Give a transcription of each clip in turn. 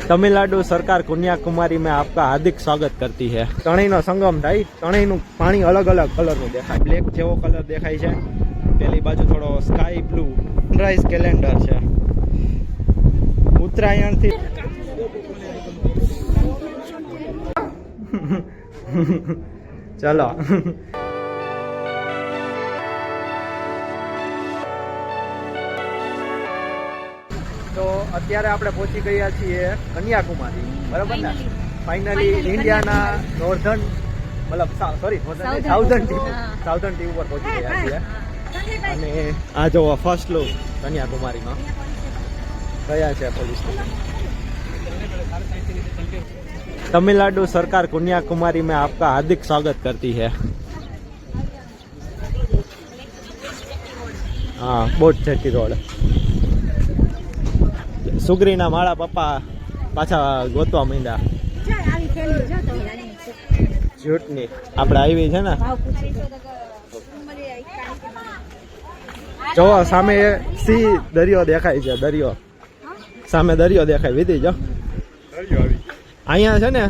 तमिलनाडु सरकार कन्याकुमारी में आपका हार्दिक स्वागत करती है। त्रणेयनो संगम थाय, त्रणेयनुं पाणी अलग अलग कलरनुं देखाय। ब्लेक जेवो कलर देखाय छे, पेली बाजू थोड़ो स्काय ब्लू। सनराइज कैलेंडर छे। उत्तरायण थी चलो तो અત્યારે આપણે પહોંચી ગયા છીએ કન્યાકુમારી, બરાબર ને? ફાઇનલી ઇન્ડિયાના નોર્ધન મતલબ સોરી સાઉથર્ન ટીમ ઉપર પહોંચી ગયા છીએ અને આ જો ફર્સ્ટ લુક કન્યાકુમારીમાં ગયા છે પોલીસ સ્ટેશન। तमिलनाडु सरकार कन्याकुमारी में आपका हार्दिक स्वागत करती है। हाँ, बोट जेटी रोड। सुगरीना माळा पप्पा पाछा गोतवा मींडा जूटनी आपणे आवी छे ने। जो सामे सी दरियो देखाय छे, दरियो सामे दरियो देखाय। विधी जो અહીંયા છે ને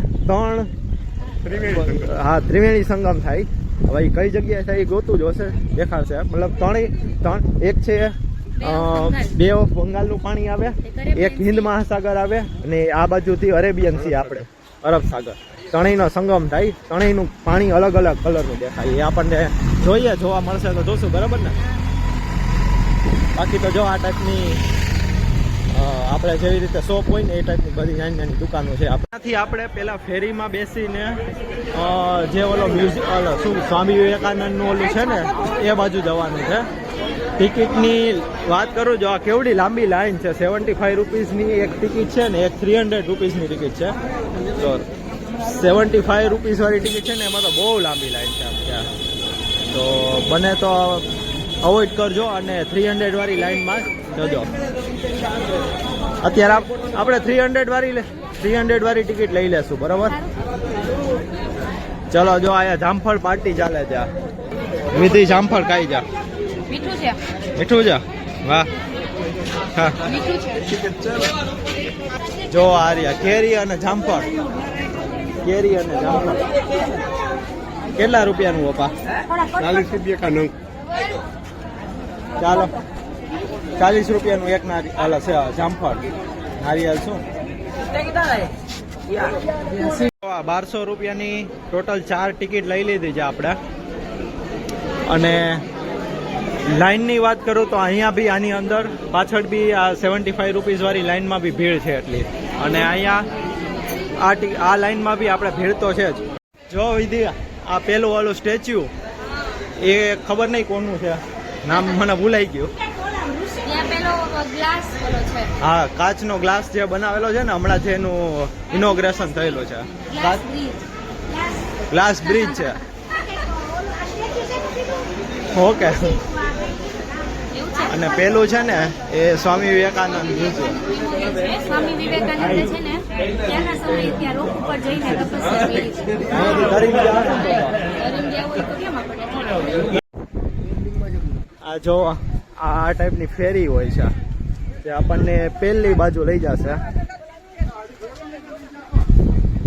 ત્રિવેણી સંગમ થાય। હવે કઈ જગ્યાએ થાય એ ગોતું જ હશે, દેખાડશે। મતલબ ત્રણ એક છે બે ઓફ બંગાળનું પાણી આવે, એક હિન્દ મહાસાગર આવે અને આ બાજુથી અરેબિયન સી આપણે અરબ સાગર। ત્રણેયનો સંગમ થાય, ત્રણેયનું પાણી અલગ અલગ કલરનું દેખાય। એ આપણને જોઈએ, જોવા મળશે તો જોશું, બરાબર ને? બાકી તો જો આ ટાઈપની આપણે જેવી રીતે શોપ હોય ને એ ટાઈપની બધી નાની નાની દુકાનો છે। આપણાથી આપણે પેલા ફેરીમાં બેસીને જે ઓલો મ્યુઝિયમ શું સ્વામી વિવેકાનંદનું ઓલું છે ને એ બાજુ જવાનું છે। ટિકિટની વાત કરું, જો આ કેવડી લાંબી લાઈન છે। 75 રૂપીસની એક ટિકિટ છે ને એક 300 રૂપીસની ટિકિટ છે। તો 75 રૂપીસ વાળી ટિકિટ છે ને એમાં તો બહુ લાંબી લાઈન છે ત્યાં। તો બને તો અવોઇડ કરજો અને 300 વાળી લાઈનમાં જજો। અત્યારે આપણે 300 વાળી ટિકિટ લઈ લેશું, બરાબર? ચલો, જો આયા જામફળ પાર્ટી ચાલે છે। વિધિ જામફળ ખાઈ જા। મીઠું છે? મીઠું છે, વાહ। હા, જો આ રહ્યા કેરી અને જામફળ। કેરી અને જામફળ કેટલા રૂપિયાનું પપ્પા? 40 રૂપિયા કા નંગ। ચાલો, 40 રૂપિયાનું એક જામફળ। નારિયેલ શું 1200 રૂપિયાની ટોટલ 4 ટિકિટ લઈ લીધી છે આપણે। અને લાઈનની વાત કરું તો અહીંયા બી આની અંદર પાછળ બી આ 75 રૂપીસ વાળી લાઈનમાં બી ભીડ છે એટલી। અને અહીંયા આ લાઈનમાં બી આપણે ભીડ તો છે જ। જો વિધિ આ પેલું વાળું સ્ટેચ્યુ એ ખબર નહીં કોનું છે, નામ મને ભૂલાઈ ગયું। હા, કાચનો ગ્લાસ જે બનાવેલો છે ને, હમણાં જે એનું ઇનોગ્રેશન થયેલું છે। ગ્લાસ બ્રિજ છે, ઓકે। અને પેલું છે ને એ સ્વામી વિવેકાનંદ મ્યુઝિયમ। સ્વામી વિવેકાનંદ છે ને ત્યાંના સમયે ત્યાં રોક ઉપર જઈને તપસ્યા કરી છે। આ જો આ ટાઈપની ફેરી હોય છે, જે આપણને પેલી બાજુ લઈ જશે।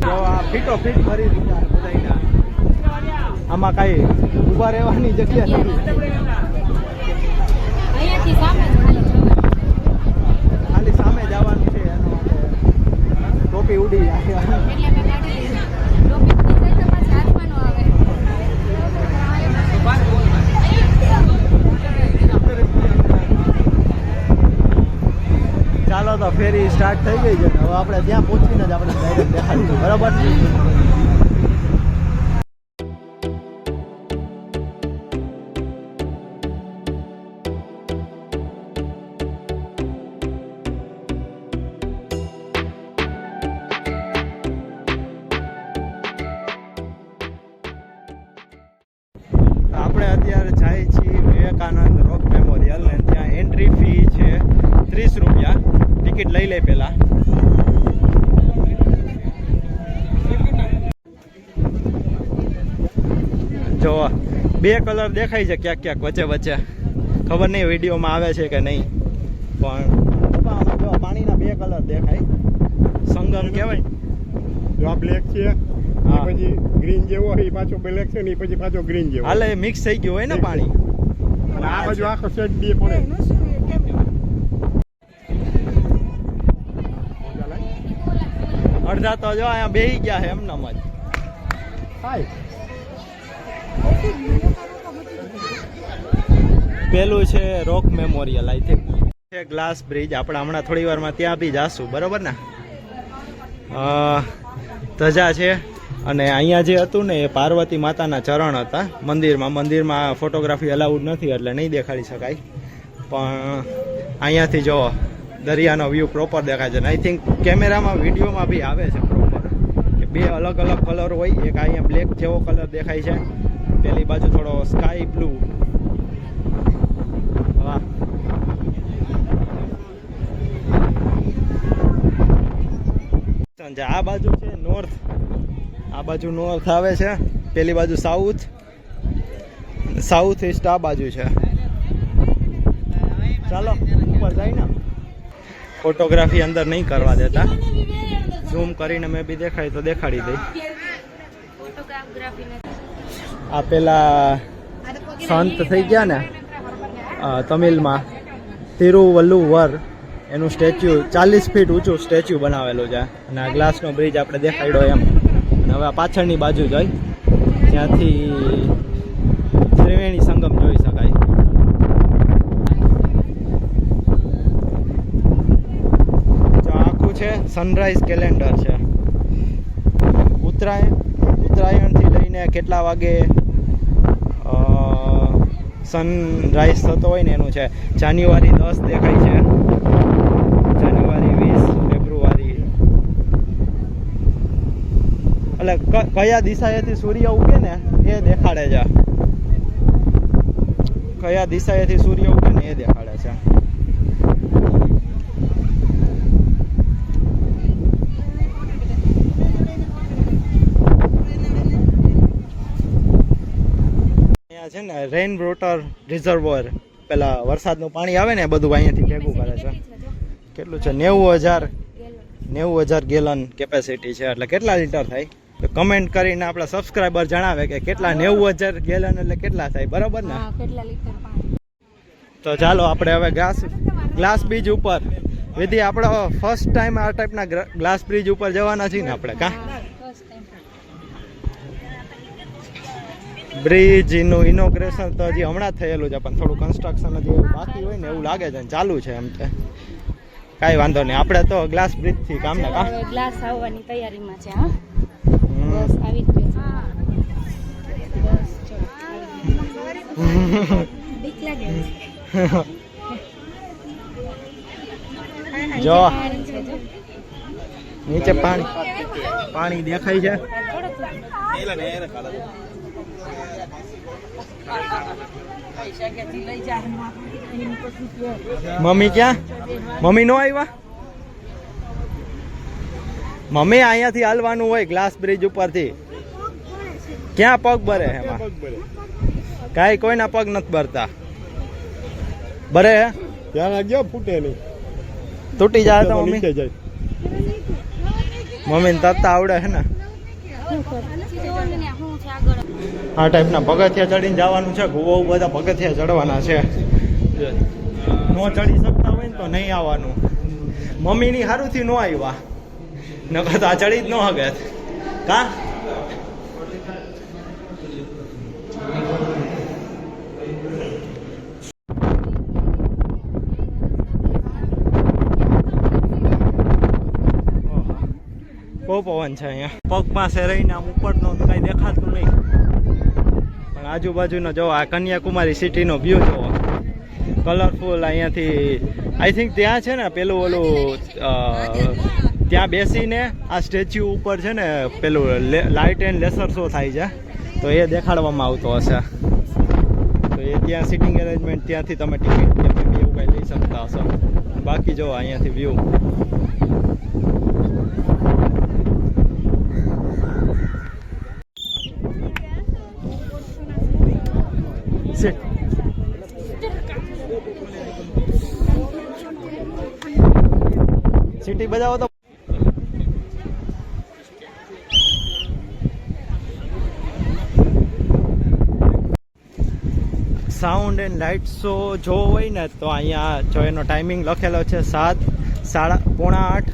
જો આ ફીટો ફીટ ભરી દીધા બધાયના। આમાં કઈ ઊભા રહેવાની જગ્યા નથી, ખાલી સામે જવાનું છે। એનો ટોપી ઉડી જાય। ચાલો, તો ફેરી સ્ટાર્ટ થઈ ગઈ છે। હવે આપણે ત્યાં પહોંચીને જ આપણે ડાયરેક્ટ દેખાડીશું, બરાબર? આપણે અત્યારે જાય છીએ વિવેકાનંદ રોક મેમોરિયલ ને ત્યાં એન્ટ્રી ફી છે 30 રૂપિયા। ટિકિટ લઈ લે પેલા। જો બે કલર દેખાય છે ક્યાંક ક્યાંક વચ્ચે વચ્ચે, ખબર નહીં વિડીયોમાં આવે છે કે નહીં, પણ પાણીના બે કલર દેખાય। સંગમ કહેવાય. જો આ બ્લેક છે એ હા. પછી ગ્રીન જેવો એ પાછો બ્લેક છે ને એ પછી પાછો ગ્રીન જેવો હાલે મિક્સ થઈ ગયું હોય ને પાણી. અને આ બાજુ આખો સેટ બે પડે અડધા તો જો અહીંયા બેહી ગયા છે એમનામ જ. હાય પેલું છે રોક મેમોરિયલ આઈ થિંક છે ગ્લાસ બ્રિજ. આપણે હમણાં થોડી વારમાં ત્યાં બી જાશું બરોબર ને. ધજા છે અને અહીંયા જે હતું ને એ પાર્વતી માતાના ચરણ હતા મંદિરમાં ફોટોગ્રાફી અલાઉડ નથી એટલે નહીં દેખાડી શકાય. પણ અહીંયાથી જો દરિયાનો વ્યૂ પ્રોપર દેખાય છે. આઈ થિંક કેમેરામાં વિડીયોમાં બી આવે છે પ્રોપર કે બે અલગ અલગ કલર હોય. એક અહીંયા બ્લેક જેવો કલર દેખાય છે, પેલી બાજુ થોડો સ્કાય બ્લુ. વાહ. આ બાજુ છે નોર્થ, આ બાજુ નોર્થ આવે છે, પેલી બાજુ સાઉથ ઈસ્ટ આ બાજુ છે. ચાલો ઉપર જાય ને. ફોટોગ્રાફી અંદર નહીં કરવા દેતા, ઝૂમ કરીને મેં બી દેખાય તો દેખાડી દઈ. આ પેલા સંત થઈ ગયા ને તમિલમાં તિરુવલ્લુવર, એનું સ્ટેચ્યુ 40 ફીટ ઊંચું સ્ટેચ્યુ બનાવેલું છે. અને આ ગ્લાસનો બ્રિજ આપણે દેખાડ્યો એમ. અને હવે આ પાછળની બાજુ જોઈ જ્યાંથી ત્રિવેણી સંગમ જોઈ શકાય. જો આખું છે સનરાઈઝ કેલેન્ડર છે. ઉત્તરાયણથી લઈને કેટલા વાગે સનરાઈઝ થતો હોય ને એનું છે. જાન્યુઆરી 10 દેખાય છે, જાન્યુઆરી 20, ફેબ્રુઆરી. એટલે કયા દિશાએથી સૂર્ય ઉગે ને એ દેખાડે છે. કયા દિશાએથી સૂર્ય ઉગે ને એ દેખાડે છે. અહીંયા છે ને રેઇન વોટર રિઝર્વોયર, પેલા વરસાદનું પાણી આવે ને એ બધું અહીંયાથી ભેગું કરે છે. કેટલું છે? 90,000 ગેલન કેપેસિટી છે. એટલે કેટલા લીટર થાય તો કમેન્ટ કરીને આપણા સબસ્ક્રાઈબર જણાવે કે કેટલા 90,000 ગેલન એટલે કેટલા થાય, બરાબર ને? તો ચાલો આપણે હવે ગ્લાસ બ્રિજ ઉપર વિધિ આપણો ફર્સ્ટ ટાઈમ આ ટાઈપના ગ્લાસ બ્રિજ ઉપર જવાના છીએ ને આપણે. કા બ્રિજનું ઇનોગ્રેશન તો હજી હમણાં જ થયેલું છે, પણ થોડું કન્સ્ટ્રક્શન હજી બાકી હોય ને એવું લાગે છે. ચાલુ છે એમ છે, કાંઈ વાંધો નહીં. આપણે તો ગ્લાસ બ્રિજથી કામ ને કા ગ્લાસ આવવાની તૈયારીમાં છે. હા બસ આવી જ ગયો છે. બસ ચલો બીક લાગે જો નીચે પાણી દેખાય છે. મમ્મી ક્યાં? મમ્મી નો આવ્યા? મમ્મી અહીંયાથી હાલવાનું હોય ગ્લાસ બ્રિજ ઉપરથી. ક્યાં પગ ભરે એમાં? કાંઈ કોઈના પગ નથી ભરતા. ભરે ત્યાં લાગ્યો ફૂટે નહીં, તૂટી જાય તો મમ્મી. નીચે જાય. મમ્મીને તરતા આવડે છે ને. આ ટાઈપના પગથિયા ચડીને જવાનું છે. બહુ બધા પગથિયા ચડવાના છે. નો ચડી શકતા હોય ને તો નહીં આવવાનું. મમ્મીની હારુંથી નો આવ્યા, નકર તો આ ચડી જ ન હગે. કા બહુ પવન છે અહીંયા. પગ પાસે રહીને આમ ઉપરનો તો કાંઈ દેખાતું નહીં, પણ આજુબાજુનો જો આ કન્યાકુમારી સિટીનો વ્યૂ જોવો, કલરફુલ. અહીંયાથી આઈ થિંક ત્યાં છે ને પેલું ઓલું ત્યાં બેસીને આ સ્ટેચ્યુ ઉપર છે ને પેલું લાઇટ એન્ડ લેસર શો થાય છે, તો એ દેખાડવામાં આવતો હશે. તો એ ત્યાં સિટિંગ એરેન્જમેન્ટ ત્યાંથી તમે ટિકિટ કે એવું કંઈ લઈ શકતા હશો. બાકી જો અહીંયાથી વ્યૂ. સિટી બજાવો તો સાઉન્ડ એન્ડ લાઇટ શો જોવો હોય ને તો અહીંયા જો એનો ટાઈમિંગ લખેલો છે 7, 7:30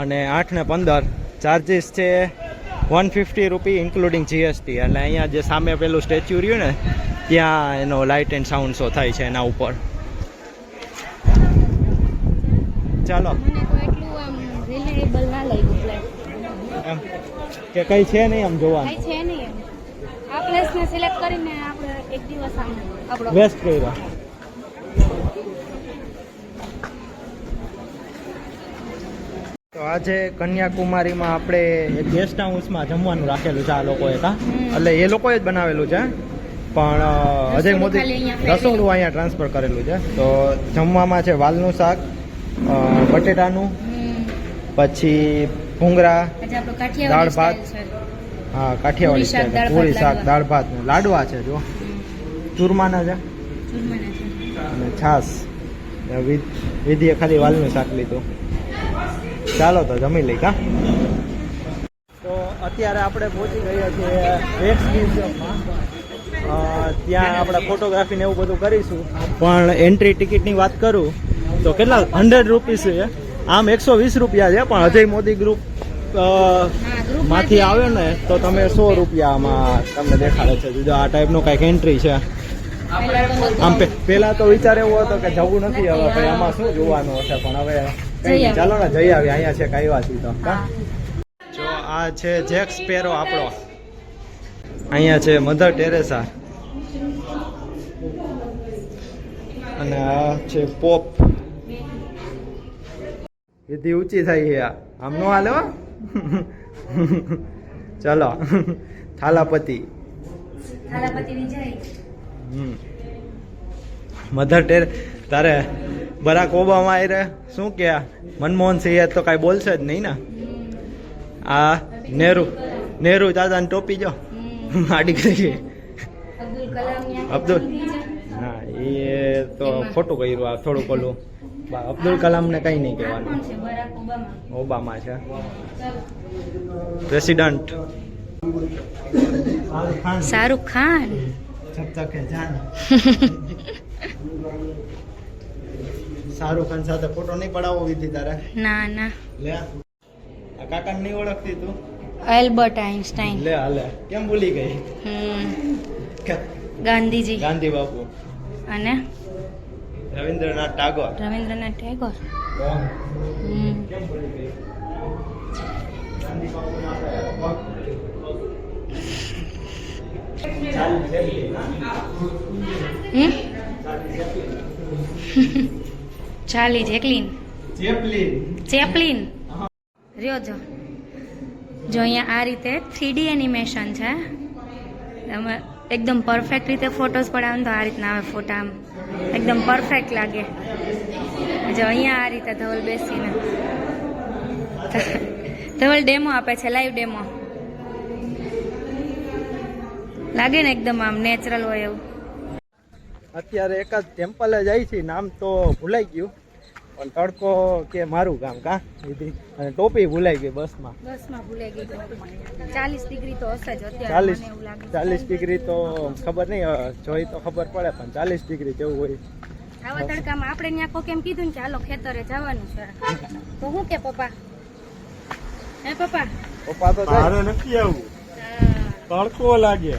અને 8:15. ચાર્જીસ છે 150 રૂપી ઇન્ક્લુડિંગ જીએસટી. એટલે અહીંયા જે સામે પેલું સ્ટેચ્યુ રહ્યું ને ત્યાં એનો લાઇટ એન્ડ સાઉન્ડ શો થાય છે એના ઉપર. ચાલો મને તો એટલું આમ રિલેટેબલ ના લાગ્યું પ્લેસ. એમ કે કઈ છે નહીં આમ જોવાનું, કઈ છે નહીં એમ. આ પ્લેસને સિલેક્ટ કરીને આપણે એક દિવસ આમ આપણો વેસ્ટ કર્યો. તો આજે કન્યાકુમારીમાં આપણે એક ગેસ્ટ હાઉસમાં જમવાનું રાખેલું છે આ લોકોએ કા, એટલે એ લોકોએ જ બનાવેલું છે પણ અજય મોદી ખાલી અહીંયા રસોડું અહીંયા ટ્રાન્સફર કરેલું છે. તો જમવામાં છે વાલનું શાક, બટેટાનું, પછી ભૂંગળા, આજે આપણો દાળ કાઠિયાવાડી ભાત. સ્ટાઇલ છે. હા કાઠિયાવાડી પૂરી શાક, સ્ટાઇલ. દાળ પૂરી ભાત, શાક, દાળ ભાત, લાડવા છે જો, ચૂરમાના છે ચૂરમાના છે. અને છાસ. વિધિએ ખાલી વાલનું શાક લીધું. ચાલો તો જમી લઈ કા. તો અત્યારે આપણે પહોંચી ગયા છીએ રેક્સ મ્યુઝિયમમાં. ત્યાં આપણે ફોટોગ્રાફી ને એવું બધું કરીશું. પણ એન્ટ્રી ટિકિટની વાત કરું તો કેટલા 100 રૂપીસ છે. આમ 120 રૂપિયા છે પણ અજય મોદી ગ્રુપ માંથી આવે ને તો તમે 100 રૂપિયામાં તમને દેખાડે છે. જો આ ટાઈપનો કંઈક એન્ટ્રી છે. આમ પેલા તો વિચાર એવો હતો કે જવું નથી, હવે ભાઈ આમાં શું જોવાનું હશે, પણ હવે કઈ નહીં, ચાલો ને જઈ આવી. અહીંયા છે કાયવા સીધો. જો આ છે જેક સ્પેરો આપણો, અહીંયા છે મધર ટેરેસા અને આ છે પોપ. વિધિ ઊંચી થઈ છે આમ નો હાલે હો. ચલો થાલાપતિ. થાલાપતિની જય. મધર ટેરે તારે બરાક ઓબામા એ શું કે મનમોહન સિંહ તો કાંઈ બોલશે જ નહીં ને. આ નેહરુ દાદાની ટોપી જો આડી ગઈ. અબ્દુલ કલામ અબ્દુલ હા એ તો ખોટું કર્યું. આ થોડુંક ઓલું અબ્દુલ કલામને કંઈ નહીં કહેવાનું. કોણ છે? Barack Obama. ઓબામા છે પ્રેસિડન્ટ. શાહરુખ ખાન. શાહરુખ ખાન સાથે ફોટો નહીં પડાવો વિધિ તારે? ના ના. લે આ કાકાને નહીં ઓળખતી તું? Albert Einstein. લે હાલે કેમ ભૂલી ગઈ? ગાંધીજી. ગાંધી બાપુ અને રવિન્દ્રનાથ ટાગોર. રવિન્દ્રનાથ ટેગોર. કેમ ભૂલી ગઈ? ગાંધી બાપુના ચાલી જેકલીન. ચેપલિન. રહ્યો જો અહીંયા આ રીતે 3D એનિમેશન છે. તમે એકદમ પરફેક્ટ રીતે ફોટોસ પડાવો ને તો આ રીતના આવે ફોટા, આમ એકદમ પરફેક્ટ લાગે. જો અહીંયા આ રીતે ધવલ બેસીને ધવલ ડેમો આપે છે, લાઈવ ડેમો. લાગે ને એકદમ આમ નેચરલ હોય એવું. અત્યારે એકાદ ટેમ્પલે જાય છે, નામ તો ભૂલાઈ ગયું પણ તડકો કે મારું ગામ કા વિધિ અને ટોપી ભૂલાઈ ગઈ બસમાં. ભૂલાઈ ગઈ. 40 ડિગ્રી તો હશે જ અત્યારે. 40 ડિગ્રી તો ખબર નહીં, જોઈ તો ખબર પડે પણ 40 ડિગ્રી કેવું હોય આવા તડકામાં. આપણે ત્યાં કોક એમ કીધું ને કે હાલો ખેતરે જવાનું છે તો શું કે પપ્પા? હે પપ્પા? પપ્પા તો તારે નથી આવું, તડકો લાગે.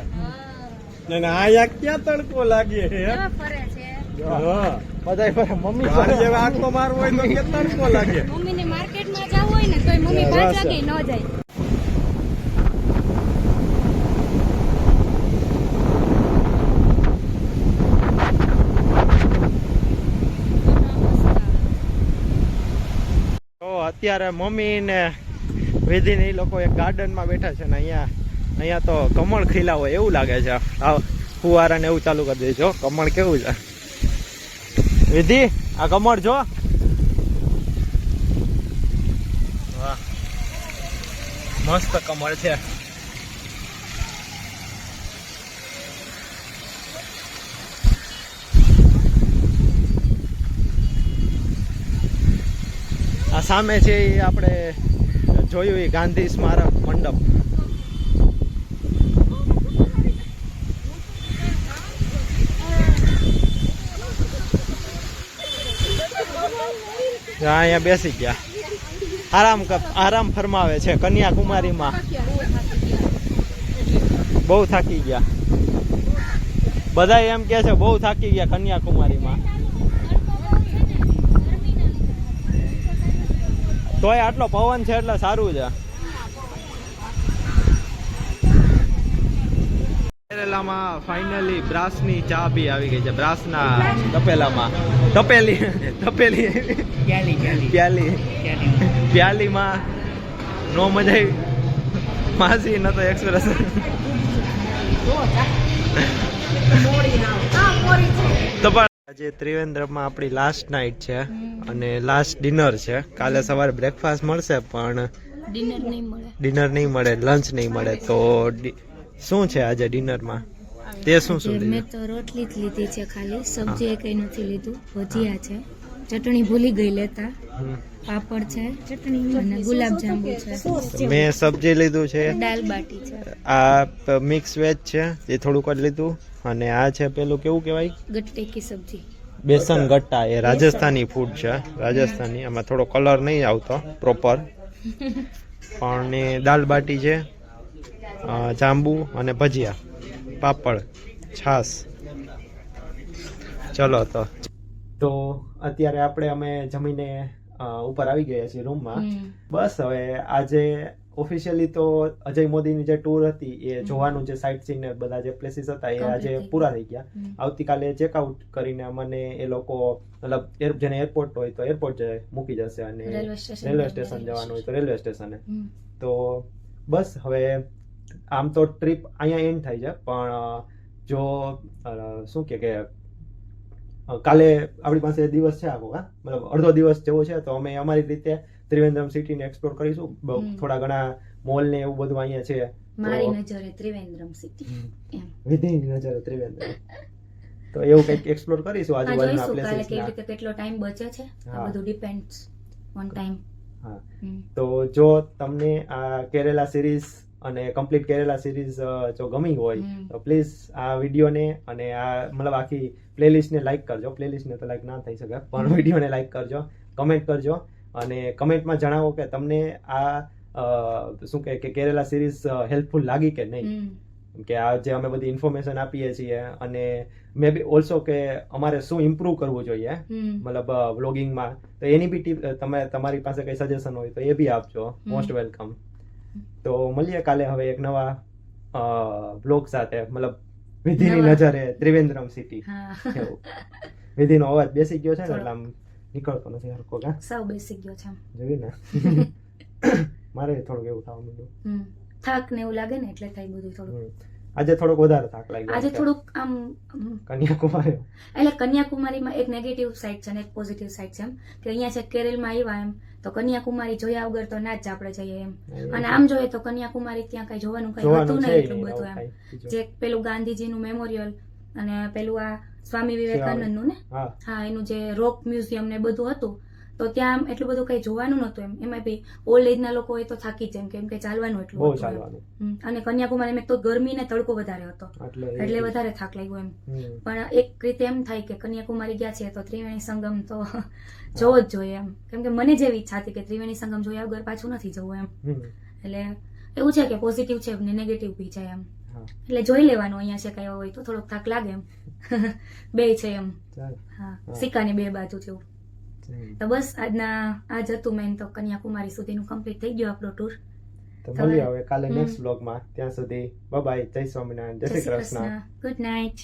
અને આયા ક્યાં તડકો લાગે હે? કેવા ફરે છે. હા. બધા મમ્મી મારે જેવા આંખો મારવો હોય તો કે તડકો લાગે. મમ્મીને માર્કેટમાં જવું હોય ને તોય મમ્મી 5 વાગે ન જાય. તો અત્યારે મમ્મી ને વિધિ ને એ લોકો એક ગાર્ડનમાં બેઠા છે ને અહીંયા તો કમળ ખીલા હોય એવું લાગે છે. આ ફુવારા ને એવું ચાલુ કરી દેજો. કમળ કેવું છે વિધિ? આ કમળ જો. વાહ મસ્ત કમળ છે. આ સામે છે એ આપણે જોયું એ ગાંધી સ્મારક મંડપ. અહીંયા બેસી ગયા, આરામ ફરમાવે છે કન્યાકુમારીમાં. બહુ થાકી ગયા બધા, એમ કે છે બહુ થાકી ગયા કન્યાકુમારીમાં. તોય આટલો પવન છે એટલે સારું છે. કેરેલામાં ફાઇનલી બ્રાસની ચા બી આવી ગઈ છે. બ્રાસના તપેલામાં તપેલી પ્યાલીમાં નો મજા આવી. માસી ન તો એક્સપ્રેસ. આજે ત્રિવેન્દ્રમાં આપણી લાસ્ટ નાઇટ છે અને લાસ્ટ ડિનર છે. કાલે સવારે બ્રેકફાસ્ટ મળશે પણ ડિનર નહીં મળે, લંચ નહીં મળે. તો શું છે આજે ડિનરમાં? તે શું મેં તો રોટલી જ લીધી છે ખાલી, સબ્જી એ કઈ નથી લીધું. ભજીયા છે, ચટણી ભૂલી ગઈ લેતા, પાપડ છે, ચટણી અને ગુલાબ જાંબુ છે. મેં સબ્જી લીધું છે, દાલ બાટી છે, આ મિક્સ વેજ છે એ થોડુંક જ લીધું, અને આ છે પેલું કેવું કહેવાય, ગટ્ટે કી સબ્જી, બેસન ગટ્ટા. એ રાજસ્થાની ફૂડ છે, રાજસ્થાની. આમાં થોડો કલર નહીં આવતો પ્રોપર, પણ એ દાલ બાટી છે, જાંબુ અને ભજીયા, પાપડ, છાસ. ચલો તો અત્યારે અમે જમીને ઉપર આવી ગયા છીએ રૂમમાં. બસ હવે આજે ઓફિશિયલી તો અજય મોદીની જે ટૂર હતી એ જોવાનું, જે સાઇટ સીન ને બધા જે પ્લેસીસ હતા એ આજે પૂરા થઈ ગયા. આવતીકાલે ચેકઆઉટ કરીને મને એ લોકો મતલબ જેને એરપોર્ટ હોય તો એરપોર્ટ મૂકી જશે, અને રેલવે સ્ટેશન જવાનું હોય તો રેલવે સ્ટેશને. તો બસ હવે આમ તો ટ્રીપ અહીંયા એન્ડ થાય છે, પણ જો શું કે કાલે આપણી પાસે દિવસ છે આખો, મતલબ અડધો દિવસ જેવો છે, તો અમે અમારી રીતે ત્રિવેન્દ્રમ સિટીને એક્સપ્લોર કરીશું. થોડા ઘણા મોલ ને એવું બધું અહીંયા છે. મારી નજરે ત્રિવેન્દ્રમ સિટી, વિધિની નજરે ત્રિવેન્દ્રમ. તો એવું કંઈક એક્સપ્લોર કરીશું આજુબાજુના પ્લેસીસ. કેવી રીતે કેટલો ટાઈમ બચે છે, આ બધું ડિપેન્ડ્સ ઓન ટાઈમ. હા, તો જો તમને આ કેરેલા સિરીઝ અને કમ્પ્લીટ કેરેલા સિરીઝ જો ગમી હોય તો પ્લીઝ આ વિડીયોને અને આ મતલબ આખી પ્લેલિસ્ટને લાઈક કરજો. પ્લેલિસ્ટને તો લાઈક ના થઈ શકે, પણ વિડીયોને લાઈક કરજો, કમેન્ટ કરજો, અને કમેન્ટમાં જણાવો કે તમને આ શું કે કેરેલા સિરીઝ હેલ્પફુલ લાગી કે નહીં, કે આ જે અમે બધી ઇન્ફોર્મેશન આપીએ છીએ, અને મે બી ઓલ્સો કે અમારે શું ઇમ્પ્રૂવ કરવું જોઈએ મતલબ વ્લોગિંગમાં, તો એની બી ટીપ તમારી પાસે કઈ સજેશન હોય તો એ બી આપજો. Most welcome. તો મળીએ કાલે હવે એક નવા બ્લોગ સાથે, મતલબ વિધિની નજરે ત્રિવેન્દ્રમ સિટી. વિધિનો અવાજ બેસી ગયો છે ને એટલે આમ નીકળતો નથી હરકો. સાવ બેસી ગયો છે જોયું ને. મારે થોડુંક એવું થવા માંડ્યું, થાક ને એવું લાગે ને એટલે થાય બધું થોડું. આજે થોડોક વધારે થાક લાગ્યો. આજે થોડુંક આમ કન્યાકુમારી, એટલે કન્યાકુમારીમાં એક નેગેટિવ સાઈડ છે ને એક પોઝિટિવ સાઈડ છે, એમ કે અહીંયા છે કેરળમાં આવ્યા એમ તો કન્યાકુમારી જોયા વગર તો ના જ આપણે જઈએ એમ. અને આમ જોઈએ તો કન્યાકુમારી ત્યાં કઈ જોવાનું કઈ હતું નહીં એટલું બધું એમ. જે પેલું ગાંધીજીનું મેમોરિયલ અને પેલું આ સ્વામી વિવેકાનંદનું ને, હા, એનું જે રોક મ્યુઝિયમ ને બધું હતું, તો ત્યાં એટલું બધું કઈ જોવાનું નતું એમ. એમાં બી ઓલ્ડ એજ ના લોકો હોય તો થાકી જાય કેમ કે ચાલવાનું એટલું હતું. અને કન્યાકુમારી માં તો ગરમી ને તડકો વધારે હતો એટલે વધારે થાક લાગ્યો એમ. પણ એક રીતે એમ થાય કે કન્યાકુમારી ગયા છે તો ત્રિવેણી સંગમ તો જોવો જ જોઈએ એમ, કેમ કે મને જેવી ઈચ્છા હતી કે ત્રિવેણી સંગમ જોયા વગર પાછું નથી જવું એમ. એટલે એવું છે કે પોઝિટિવ છે ને નેગેટિવ બી છે એમ, એટલે જોઈ લેવાનું અહીંયા છે કઈ હોય તો થોડોક થાક લાગે એમ. બે છે એમ, હા, સિક્કાની બે બાજુ જેવું. તો બસ આજ હતું મેન તો કન્યાકુમારી સુધીનું કમ્પ્લીટ થઈ ગયું આપણો ટૂર. તો મળીએ હવે કાલે નેક્સ્ટ બ્લોગમાં. ત્યાં સુધી બાય બાય. જય સ્વામિનારાયણ, જય શ્રી કૃષ્ણ, ગુડ નાઇટ.